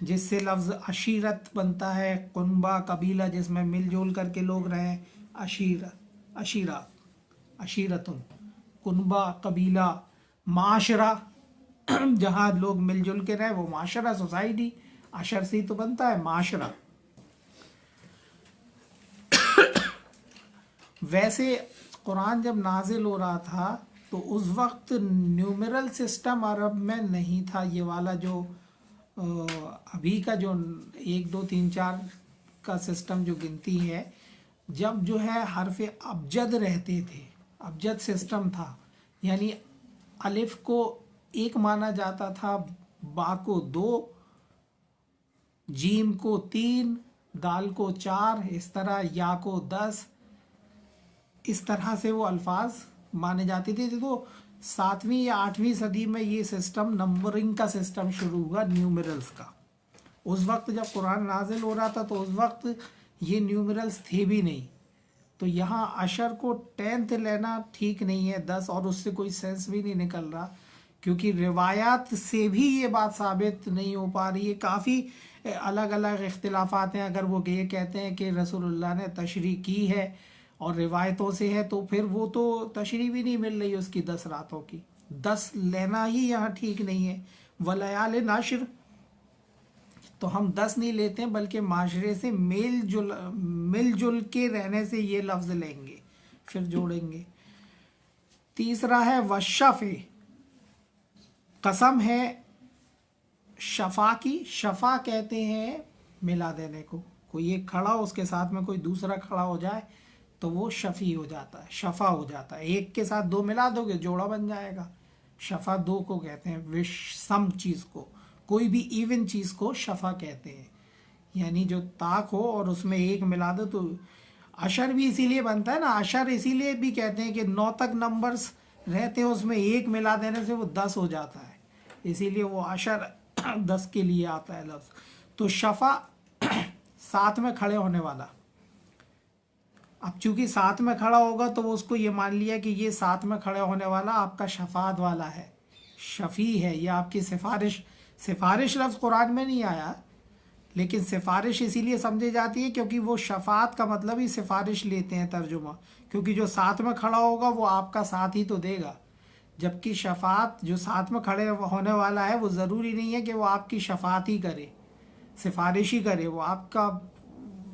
جس سے لفظ عشیرت بنتا ہے، کنبہ قبیلہ جس میں مل جل کر کے لوگ رہیں، عشیرات، عشیرتن، کنبہ قبیلہ، معاشرہ جہاں لوگ مل جل کے رہیں وہ معاشرہ، سوسائٹی، عشر سے تو بنتا ہے معاشرہ۔ ویسے قرآن جب نازل ہو رہا تھا تو اس وقت نیومرل سسٹم عرب میں نہیں تھا، یہ والا جو ابھی کا جو 1 2 3 4 کا سسٹم جو گنتی ہے، جب جو ہے حرف ابجد رہتے تھے، ابجد سسٹم تھا، یعنی الف کو 1 مانا جاتا تھا، با کو 2، جیم کو 3، دال کو 4، اس طرح یا کو 10، اس طرح سے وہ الفاظ مانے جاتے تھے۔ تو 7ویں یا 8ویں صدی میں یہ سسٹم، نمبرنگ کا سسٹم شروع ہوا نیومرلز کا۔ اس وقت جب قرآن نازل ہو رہا تھا تو اس وقت یہ نیومرلز تھے بھی نہیں، تو یہاں عشر کو 10th لینا ٹھیک نہیں ہے، 10، اور اس سے کوئی سینس بھی نہیں نکل رہا، کیونکہ روایات سے بھی یہ بات ثابت نہیں ہو پا رہی ہے۔ کافی الگ الگ اختلافات ہیں، اگر وہ یہ کہتے ہیں کہ رسول اللہ نے تشریح کی ہے اور روایتوں سے ہے، تو پھر وہ تو تشریح بھی نہیں مل رہی اس کی 10 راتوں کی، 10 لینا ہی یہاں ٹھیک نہیں ہے۔ ولیال نشر، تو ہم 10 نہیں لیتے ہیں بلکہ معاشرے سے مل جل کے رہنے سے یہ لفظ لیں گے، پھر جوڑیں گے۔ تیسرا ہے وشف، قسم ہے شفا کی، شفا کہتے ہیں ملا دینے کو، کوئی ایک کھڑا ہو اس کے ساتھ میں کوئی دوسرا کھڑا ہو جائے تو وہ شفی ہو جاتا ہے، شفا ہو جاتا ہے، ایک کے ساتھ 2 ملا دو گے جوڑا بن جائے گا۔ شفا 2 کو کہتے ہیں، وشم چیز کو، کوئی بھی ایون چیز کو شفا کہتے ہیں، یعنی جو طاق ہو اور اس میں 1 ملا دو تو عشر بھی اسی لیے بنتا ہے نا، عشر اسی لیے بھی کہتے ہیں کہ 9 تک نمبرز رہتے ہیں، اس میں 1 ملا دینے سے وہ 10 ہو جاتا ہے، اسی لیے وہ عشر 10 کے لیے آتا ہے لفظ۔ تو شفا ساتھ میں کھڑے ہونے والا، اب چونکہ ساتھ میں کھڑا ہوگا تو وہ اس کو یہ مان لیا کہ یہ ساتھ میں کھڑے ہونے والا آپ کا شفاعت والا ہے، شفیع ہے، یہ آپ کی سفارش لفظ قرآن میں نہیں آیا، لیکن سفارش اسی لیے سمجھی جاتی ہے کیونکہ وہ شفاعت کا مطلب ہی سفارش لیتے ہیں ترجمہ، کیونکہ جو ساتھ میں کھڑا ہوگا وہ آپ کا ساتھ ہی تو دے گا، جبکہ شفاعت جو ساتھ میں کھڑے ہونے والا ہے وہ ضروری نہیں ہے کہ وہ آپ کی شفاعت ہی کرے، سفارش ہی کرے، وہ آپ کا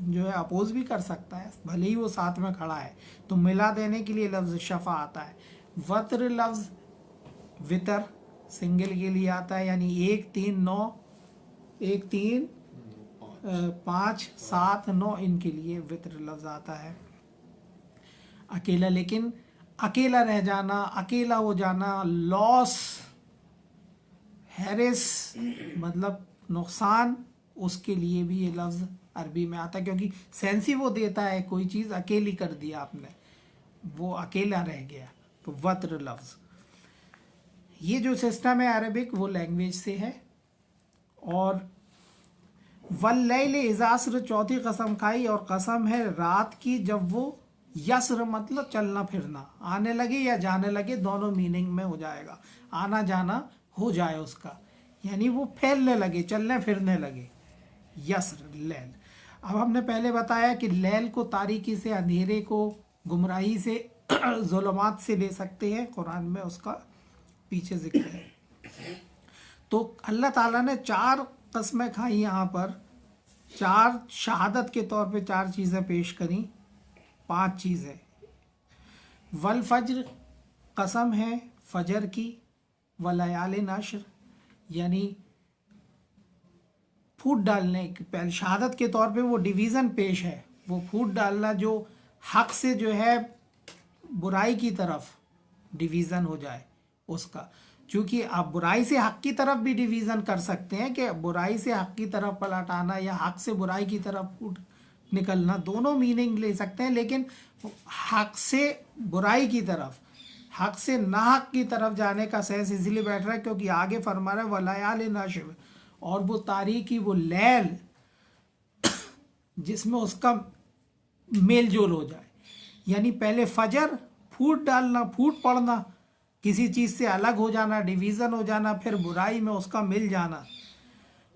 جو ہے اپوز بھی کر سکتا ہے بھلے ہی وہ ساتھ میں کھڑا ہے، تو ملا دینے کے لیے لفظ شفا آتا ہے۔ وتر لفظ وطر سنگل کے لیے آتا ہے، یعنی 1 3 9، 1 3 5 7 9 ان کے لیے وطر لفظ آتا ہے۔ اکیلا، لیکن اکیلا رہ جانا، اکیلا ہو جانا، لاس، ہیرس مطلب نقصان، اس کے لیے بھی یہ لفظ عربی میں آتا ہے، کیونکہ سینس ہی وہ دیتا ہے، کوئی چیز اکیلی کر دیا آپ نے، وہ اکیلا رہ گیا، تو وطر لفظ۔ یہ جو سسٹم ہے عربک وہ لینگویج سے ہے۔ اور واللیل اذا عسر، چوتھی قسم کھائی، اور قسم ہے رات کی جب وہ یسر مطلب چلنا پھرنا، آنے لگے یا جانے لگے، دونوں میننگ میں ہو جائے گا، آنا جانا ہو جائے اس کا، یعنی وہ پھیلنے لگے، چلنے پھرنے لگے، یسر لیل۔ اب ہم نے پہلے بتایا کہ لیل کو تاریکی سے، اندھیرے کو، گمراہی سے، ظلمات سے لے سکتے ہیں، قرآن میں اس کا پیچھے ذکر ہے۔ تو اللہ تعالیٰ نے 4 قسمیں کھائی، یہاں پر 4 شہادت کے طور پہ 4 چیزیں پیش کریں، 5 چیزیں۔ والفجر، قسم ہے فجر کی، ولیال نشر، یعنی پھوٹ ڈالنے، پہلے شہادت کے طور پہ وہ ڈیویژن پیش ہے، وہ پھوٹ ڈالنا جو حق سے جو ہے برائی کی طرف ڈیویژن ہو جائے اس کا، چونکہ آپ برائی سے حق کی طرف بھی ڈیویژن کر سکتے ہیں کہ برائی سے حق کی طرف پلٹ آنا یا حق سے برائی کی طرف پھوٹ نکلنا، دونوں میننگ لے سکتے ہیں، لیکن حق سے برائی کی طرف، حق سے ناحق کی طرف جانے کا سینس اس لیے بیٹھ رہا ہے کیونکہ آگے فرما رہا ہے ولیال نشر، اور وہ تاریکی، وہ لیل جس میں اس کا میل جول ہو جائے، یعنی پہلے فجر، پھوٹ ڈالنا، پھوٹ پڑنا، کسی چیز سے الگ ہو جانا، ڈیویژن ہو جانا، پھر برائی میں اس کا مل جانا،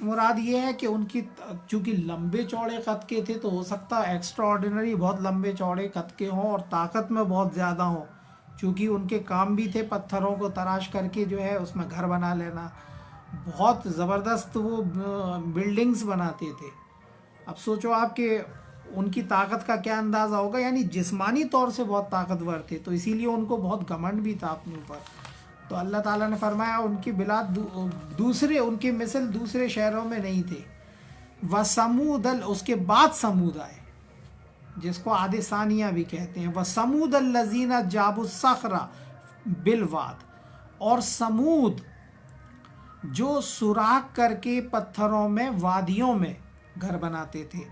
مراد یہ ہے کہ ان کی چونکہ لمبے چوڑے قد کے تھے تو ہو سکتا ہے ایکسٹرا آرڈینری بہت لمبے چوڑے قد کے ہوں اور طاقت میں بہت زیادہ ہوں، چونکہ ان کے کام بھی تھے پتھروں کو تراش کر کے جو ہے اس میں گھر بنا لینا، بہت زبردست وہ بلڈنگز بناتے تھے۔ اب سوچو آپ کہ ان کی طاقت کا کیا اندازہ ہوگا، یعنی جسمانی طور سے بہت طاقتور تھے، تو اسی لیے ان کو بہت گھمنڈ بھی تھا اپنے اوپر۔ تو اللہ تعالیٰ نے فرمایا ان کی بلاد دوسرے ان کی مثل دوسرے شہروں میں نہیں تھے۔ وَثَمُودَ اس کے بعد سمود آئے جس کو عاد ثانیہ بھی کہتے ہیں، وَثَمُودَ الَّذِينَ جَابُوا الصَّخْرَ بِالْوَادِ، اور سمود جو سوراخ کر کے پتھروں میں وادیوں میں گھر بناتے تھے۔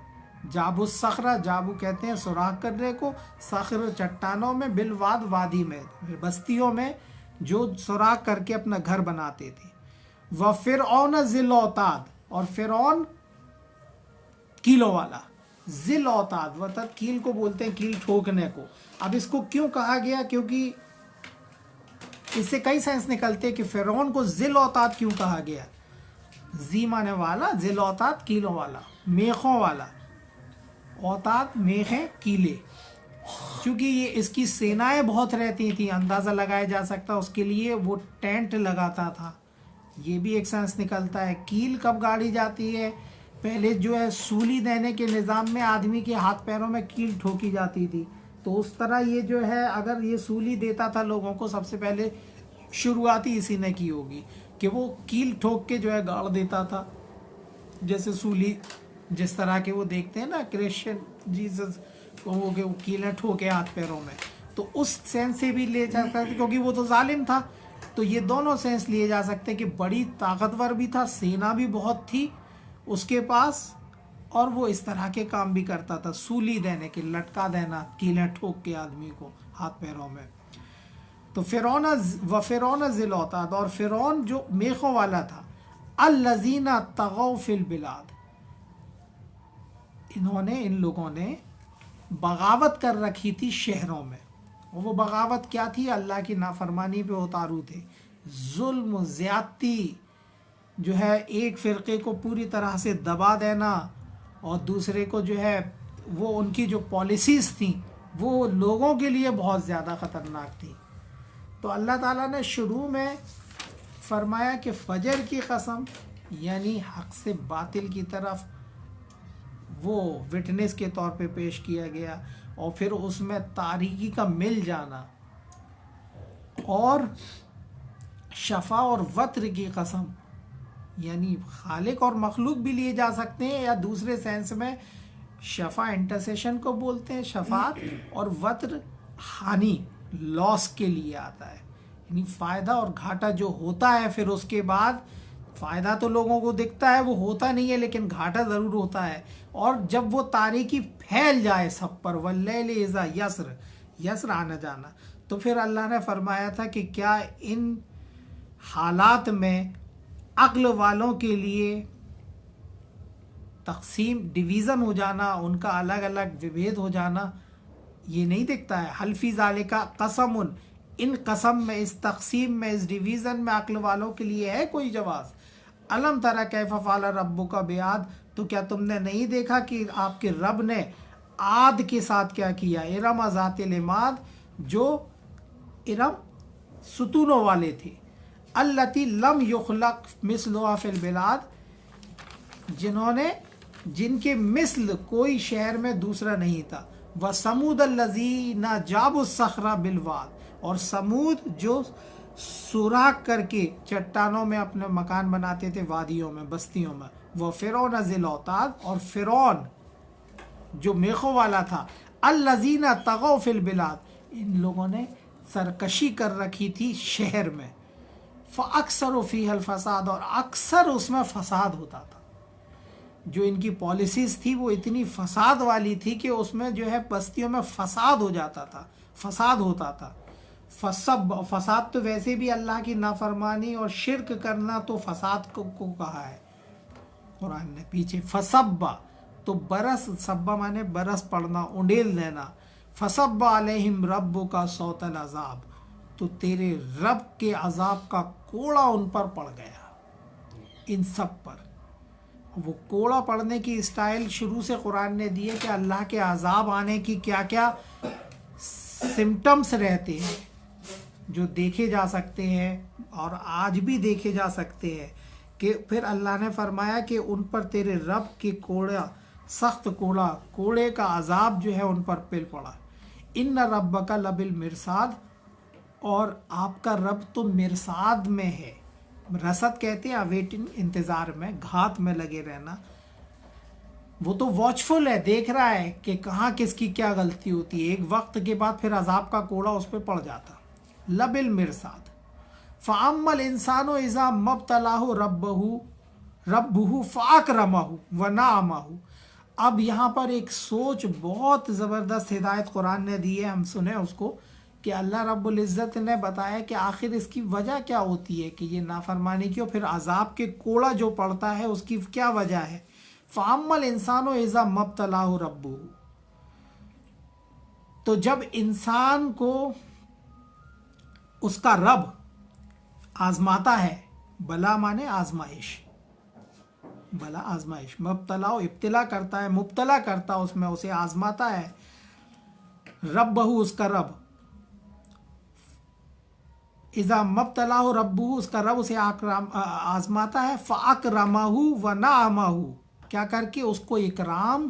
جابو الصخرہ، جابو کہتے ہیں سوراخ کرنے کو، صخر چٹانوں میں، بالواد وادی میں، بستیوں میں جو سوراخ کر کے اپنا گھر بناتے تھے۔ وَفِرْعَوْنَ ذِی الْأَوْتَادِ، اور فرعون کیلوں والا، ذی الْأَوْتَادِ وطد کیل کو بولتے ہیں، کیل ٹھوکنے کو۔ اب اس کو کیوں کہا گیا؟ کیونکہ اس سے کئی سینس نکلتے کہ فرعون کو ذی الأوتاد کیوں کہا گیا؟ ذی مانے والا، ذی الأوتاد کیلوں والا، میخوں والا، اوتاد میخیں، کیلے، چونکہ یہ اس کی سینائیں بہت رہتی تھیں، اندازہ لگایا جا سکتا اس کے لیے وہ ٹینٹ لگاتا تھا۔ یہ بھی ایک سینس نکلتا ہے۔ کیل کب گاڑی جاتی ہے؟ پہلے جو ہے سولی دینے کے نظام میں آدمی کے ہاتھ پیروں میں کیل ٹھوکی جاتی تھی، تو اس طرح یہ جو ہے اگر یہ سولی دیتا تھا لوگوں کو، سب سے پہلے شروعاتی اسی نے کی ہوگی کہ وہ کیل ٹھوک کے جو ہے گاڑ دیتا تھا، جیسے سولی جس طرح کے وہ دیکھتے ہیں نا کرسچن جیسس وہ کیلیں ٹھوکے ہاتھ پیروں میں، تو اس سینس سے بھی لے جا سکتے کیونکہ وہ تو ظالم تھا۔ تو یہ دونوں سینس لیے جا سکتے کہ بڑی طاقتور بھی تھا، سینا بھی بہت تھی اس کے پاس، اور وہ اس طرح کے کام بھی کرتا تھا، سولی دینے کے، لٹکا دینا کیلیں ٹھوک کے آدمی کو ہاتھ پیروں میں۔ تو فرعون ذی الأوتاد، اور فرعون جو میخوں والا تھا، الذین طغوا فی البلاد، ان لوگوں نے بغاوت کر رکھی تھی شہروں میں۔ وہ بغاوت کیا تھی؟ اللہ کی نافرمانی پہ اتارو تھے، ظلم و زیادتی جو ہے، ایک فرقے کو پوری طرح سے دبا دینا اور دوسرے کو جو ہے وہ ان کی جو پالیسیز تھیں وہ لوگوں کے لیے بہت زیادہ خطرناک تھی۔ تو اللہ تعالیٰ نے شروع میں فرمایا کہ فجر کی قسم، یعنی حق سے باطل کی طرف وہ وٹنس کے طور پہ پیش کیا گیا، اور پھر اس میں تاریکی کا مل جانا، اور شفا اور وتر کی قسم، یعنی خالق اور مخلوق بھی لیے جا سکتے ہیں، یا دوسرے سینس میں شفا انٹرسیشن کو بولتے ہیں، شفاعت، اور وتر ہانی لاس کے لیے آتا ہے، یعنی فائدہ اور گھاٹا جو ہوتا ہے، پھر اس کے بعد فائدہ تو لوگوں کو دکھتا ہے، وہ ہوتا نہیں ہے لیکن گھاٹا ضرور ہوتا ہے، اور جب وہ تاریکی پھیل جائے سب پر، واللیل اذا یسر، یسر آنا جانا، تو پھر اللہ نے فرمایا تھا کہ کیا ان حالات میں عقل والوں کے لیے تقسیم، ڈویژن ہو جانا، ان کا الگ الگ وبھید ہو جانا یہ نہیں دکھتا ہے؟ حل فی ذالک قسم، ان قسم میں، اس تقسیم میں، اس ڈویژن میں عقل والوں کے لیے ہے کوئی جواز؟ الم تری کیف فعل ربک بعاد، تو کیا تم نے نہیں دیکھا کہ آپ کے رب نے عاد کے ساتھ کیا کیا؟ ارم ذات العماد، جو ارم ستونوں والے تھے، التی لم یخلق مثلها فی البلاد، جن کے مثل کوئی شہر میں دوسرا نہیں تھا۔ وَثَمُودَ الَّذِينَ جَابُوا الصَّخْرَ بِالْوَادِ، اور سمود جو سوراخ کر کے چٹانوں میں اپنے مکان بناتے تھے، وادیوں میں، بستیوں میں۔ وَفِرْعَوْنَ ذِی الْأَوْتَادِ، اور فرعون جو میخوں والا تھا، الَّذِينَ طَغَوْا فِی الْبِلَادِ، ان لوگوں نے سرکشی کر رکھی تھی شہر میں۔ فَأَكْثَرُوا فِيهَا الْفَسَادَ، اور اکثر اس میں فساد ہوتا تھا۔ جو ان کی پالیسیز تھی وہ اتنی فساد والی تھی کہ اس میں جو ہے بستیوں میں فساد ہو جاتا تھا، فساد ہوتا تھا۔ فساد تو ویسے بھی اللہ کی نافرمانی اور شرک کرنا تو فساد کو کہا ہے قرآن نے پیچھے۔ فصب، تو برس، سبا مانے برس پڑنا، انڈیل دینا۔ فصب علیہم ربک صوت العذاب، تو تیرے رب کے عذاب کا کوڑا ان پر پڑ گیا، ان سب پر۔ وہ کوڑا پڑنے کی اسٹائل شروع سے قرآن نے دی ہے کہ اللہ کے عذاب آنے کی کیا کیا سمٹمز رہتے ہیں جو دیکھے جا سکتے ہیں اور آج بھی دیکھے جا سکتے ہیں، کہ پھر اللہ نے فرمایا کہ ان پر تیرے رب کے سخت کوڑے کا عذاب جو ہے ان پر پل پڑا۔ ان ربک لبالمرصاد، اور آپ کا رب تو مرصاد میں ہے۔ رصد کہتے ہیں اویٹنگ، انتظار میں، گھات میں لگے رہنا۔ وہ تو واچفل ہے، دیکھ رہا ہے کہ کہاں کس کی کیا غلطی ہوتی ہے، ایک وقت کے بعد پھر عذاب کا کوڑا اس پہ پڑ جاتا۔ لبالمرصاد۔ فَأَمَّا الْإِنسَانُ إِذَا مَا ابْتَلَاهُ رَبُّهُ فَأَكْرَمَهُ وَنَعَمَهُ۔ اب یہاں پر ایک سوچ بہت زبردست ہدایت قرآن نے دی ہے، ہم سنیں اس کو، کہ اللہ رب العزت نے بتایا کہ آخر اس کی وجہ کیا ہوتی ہے کہ یہ نافرمانی کی، اور پھر عذاب کے کوڑا جو پڑتا ہے اس کی کیا وجہ ہے۔ فَأَمَّا الْإِنسَانُ إِذَا مَا ابْتَلَاهُ رَبُّهُ، تو جب انسان کو اس کا رب آزماتا ہے، بلا مانے آزمائش، بلا آزمائش، مبتلا ابتلا کرتا ہے، مبتلا کرتا اس میں، اسے آزماتا ہے، رب بہو اس کا رب، اذا مبتلا رب بہو اس کا رب اسے آزماتا ہے، فاکرمہ ونعمہ، کیا کر کے اس کو اکرام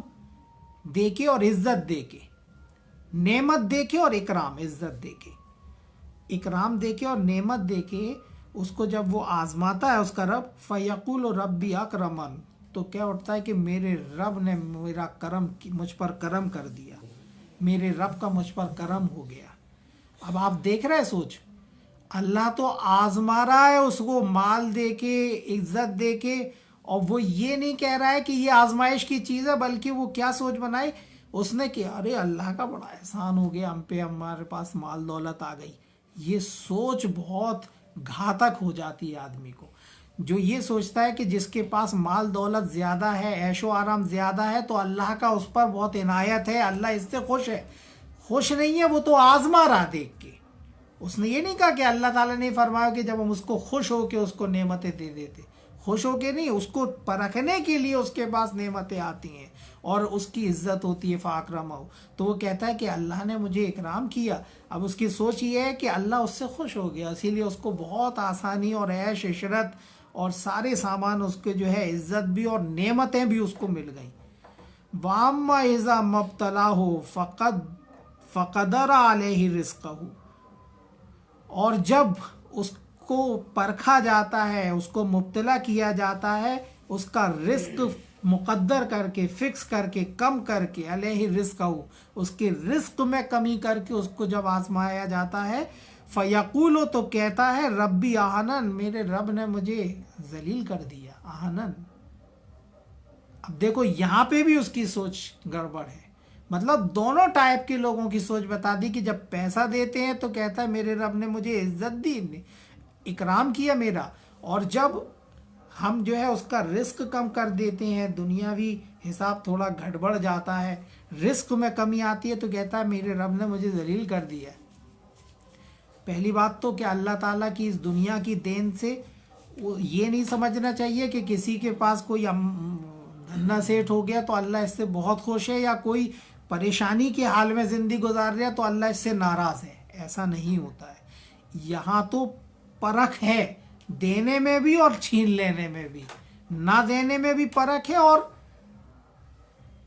دے کے اور عزت دے کے، نعمت دے کے اور اکرام عزت دے کے، اکرام دے کے اور نعمت دے کے اس کو جب وہ آزماتا ہے اس کا رب، فیقول ربی اکرمن، تو کیا اٹھتا ہے کہ میرے رب نے میرا کرم، مجھ پر کرم کر دیا، میرے رب کا مجھ پر کرم ہو گیا۔ اب آپ دیکھ رہے سوچ، اللہ تو آزما رہا ہے اس کو مال دے کے، عزت دے کے، اور وہ یہ نہیں کہہ رہا ہے کہ یہ آزمائش کی چیز ہے، بلکہ وہ کیا سوچ بنائی اس نے کہ ارے اللہ کا بڑا احسان ہو گیا ہم پہ، ہمارے پاس مال دولت آ گئی۔ یہ سوچ بہت گھاتک ہو جاتی ہے آدمی کو، جو یہ سوچتا ہے کہ جس کے پاس مال دولت زیادہ ہے، عیش و آرام زیادہ ہے، تو اللہ کا اس پر بہت عنایت ہے، اللہ اس سے خوش ہے۔ خوش نہیں ہے، وہ تو آزما رہا دیکھ کے۔ اس نے یہ نہیں کہا کہ اللہ تعالیٰ نے فرمایا کہ جب ہم اس کو خوش ہو کے اس کو نعمتیں دے دیتے، خوش ہو کے نہیں، اس کو پرکھنے کے لیے اس کے پاس نعمتیں آتی ہیں اور اس کی عزت ہوتی ہے، فاکرمہ، تو وہ کہتا ہے کہ اللہ نے مجھے اکرام کیا۔ اب اس کی سوچ یہ ہے کہ اللہ اس سے خوش ہو گیا، اسی لیے اس کو بہت آسانی اور عیش عشرت اور سارے سامان اس کے جو ہے، عزت بھی اور نعمتیں بھی اس کو مل گئیں۔ وَأَمَّا إِذَا مَا ابْتَلَاهُ فَقَدَرَ عَلَيْهِ رِزْقَهُ، اور جب اس کو پرکھا جاتا ہے، اس کو مبتلا کیا جاتا ہے، اس کا رزق مقدر کر کے، فکس کر کے، کم کر کے، علیہ رزقہ، اس کے رزق میں کمی کر کے اس کو جب آزمایا جاتا ہے، فیقول، تو کہتا ہے ربی اہانن، میرے رب نے مجھے ذلیل کر دیا، اہانن۔ اب دیکھو یہاں پہ بھی اس کی سوچ گڑبڑ ہے، مطلب دونوں ٹائپ کے لوگوں کی سوچ بتا دی کہ جب پیسہ دیتے ہیں تو کہتا ہے میرے رب نے مجھے عزت دی، اکرام کیا میرا، اور جب ہم جو ہے اس کا رزق کم کر دیتے ہیں، دنیاوی حساب تھوڑا گڑبڑ جاتا ہے، رزق میں کمی آتی ہے، تو کہتا ہے میرے رب نے مجھے ذلیل کر دیا۔ پہلی بات تو کہ اللہ تعالیٰ کی اس دنیا کی دین سے یہ نہیں سمجھنا چاہیے کہ کسی کے پاس کوئی دھنا سیٹھ ہو گیا تو اللہ اس سے بہت خوش ہے، یا کوئی پریشانی کے حال میں زندگی گزار رہا تو اللہ اس سے ناراض ہے، ایسا نہیں ہوتا ہے۔ یہاں تو پرکھ ہے، دینے میں بھی اور چھین لینے میں بھی، نہ دینے میں بھی پرکھ ہے اور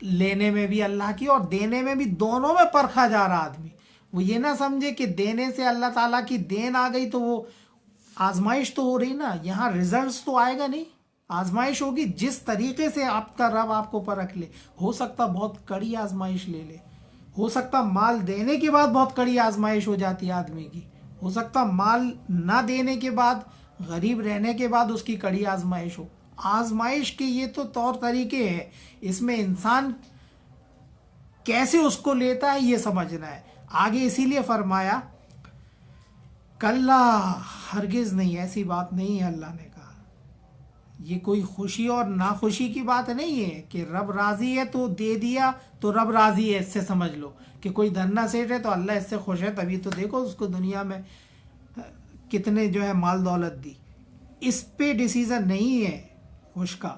لینے میں بھی اللہ کی، اور دینے میں بھی، دونوں میں پرکھا جا رہا آدمی۔ وہ یہ نہ سمجھے کہ دینے سے اللہ تعالیٰ کی دین آ گئی تو وہ آزمائش تو ہو رہی نا، یہاں ریزلٹس تو آئے گا نہیں، آزمائش ہوگی جس طریقے سے آپ کا رب آپ کو پرکھ لے۔ ہو سکتا بہت کڑی آزمائش لے لے، ہو سکتا مال دینے کے بعد بہت کڑی آزمائش ہو جاتی ہے آدمی کی، ہو سکتا مال نہ دینے کے بعد، غریب رہنے کے بعد اس کی کڑی آزمائش ہو۔ آزمائش کے یہ تو طور طریقے ہیں، اس میں انسان کیسے اس کو لیتا ہے یہ سمجھنا ہے۔ آگے اسی لیے فرمایا کلا، ہرگز نہیں، ایسی بات نہیں ہے، اللہ نے کہا یہ کوئی خوشی اور ناخوشی کی بات نہیں ہے کہ رب راضی ہے تو دے دیا تو رب راضی ہے، اس سے سمجھ لو کہ کوئی دھنا سیٹ ہے تو اللہ اس سے خوش ہے، تبھی تو دیکھو اس کو دنیا میں کتنے جو ہے مال دولت دی۔ اس پہ ڈیسیزن نہیں ہے خوش کا،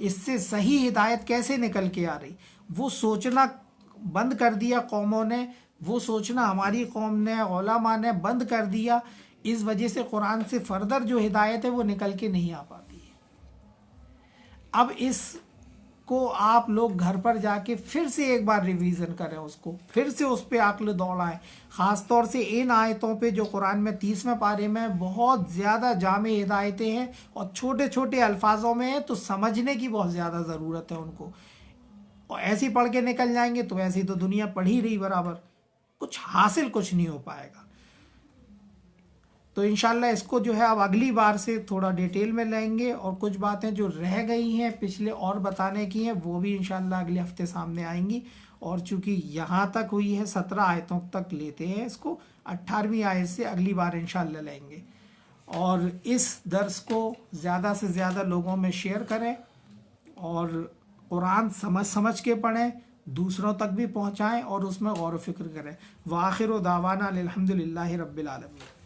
اس سے صحیح ہدایت کیسے نکل کے آ رہی، وہ سوچنا بند کر دیا قوموں نے، وہ سوچنا ہماری قوم نے، علماء نے بند کر دیا. اس وجہ سے قرآن سے فردر جو ہدایت ہے وہ نکل کے نہیں آ پاتی ہے. اب اس کو آپ لوگ گھر پر جا کے پھر سے ایک بار ریویژن کریں، اس کو پھر سے اس پہ عقل دوڑائیں. خاص طور سے ان آیتوں پہ جو قرآن میں 30ویں پارے میں بہت زیادہ جامع ہدایتیں ہیں اور چھوٹے چھوٹے الفاظوں میں ہیں، تو سمجھنے کی بہت زیادہ ضرورت ہے ان کو. اور ایسی پڑھ کے نکل جائیں گے تو ایسی تو دنیا پڑھ ہی رہی برابر، کچھ حاصل کچھ نہیں ہو پائے گا. تو انشاءاللہ اس کو جو ہے اب اگلی بار سے تھوڑا ڈیٹیل میں لیں گے، اور کچھ باتیں جو رہ گئی ہیں پچھلے اور بتانے کی ہیں وہ بھی انشاءاللہ اگلے ہفتے سامنے آئیں گی. اور چونکہ یہاں تک ہوئی ہے 17 آیتوں تک لیتے ہیں اس کو، 18ویں آیت سے اگلی بار انشاءاللہ لیں گے. اور اس درس کو زیادہ سے زیادہ لوگوں میں شیئر کریں، اور قرآن سمجھ کے پڑھیں، دوسروں تک بھی پہنچائیں اور اس میں غور و فکر کریں. وآخر دعوانا الحمدللہ رب العالمین.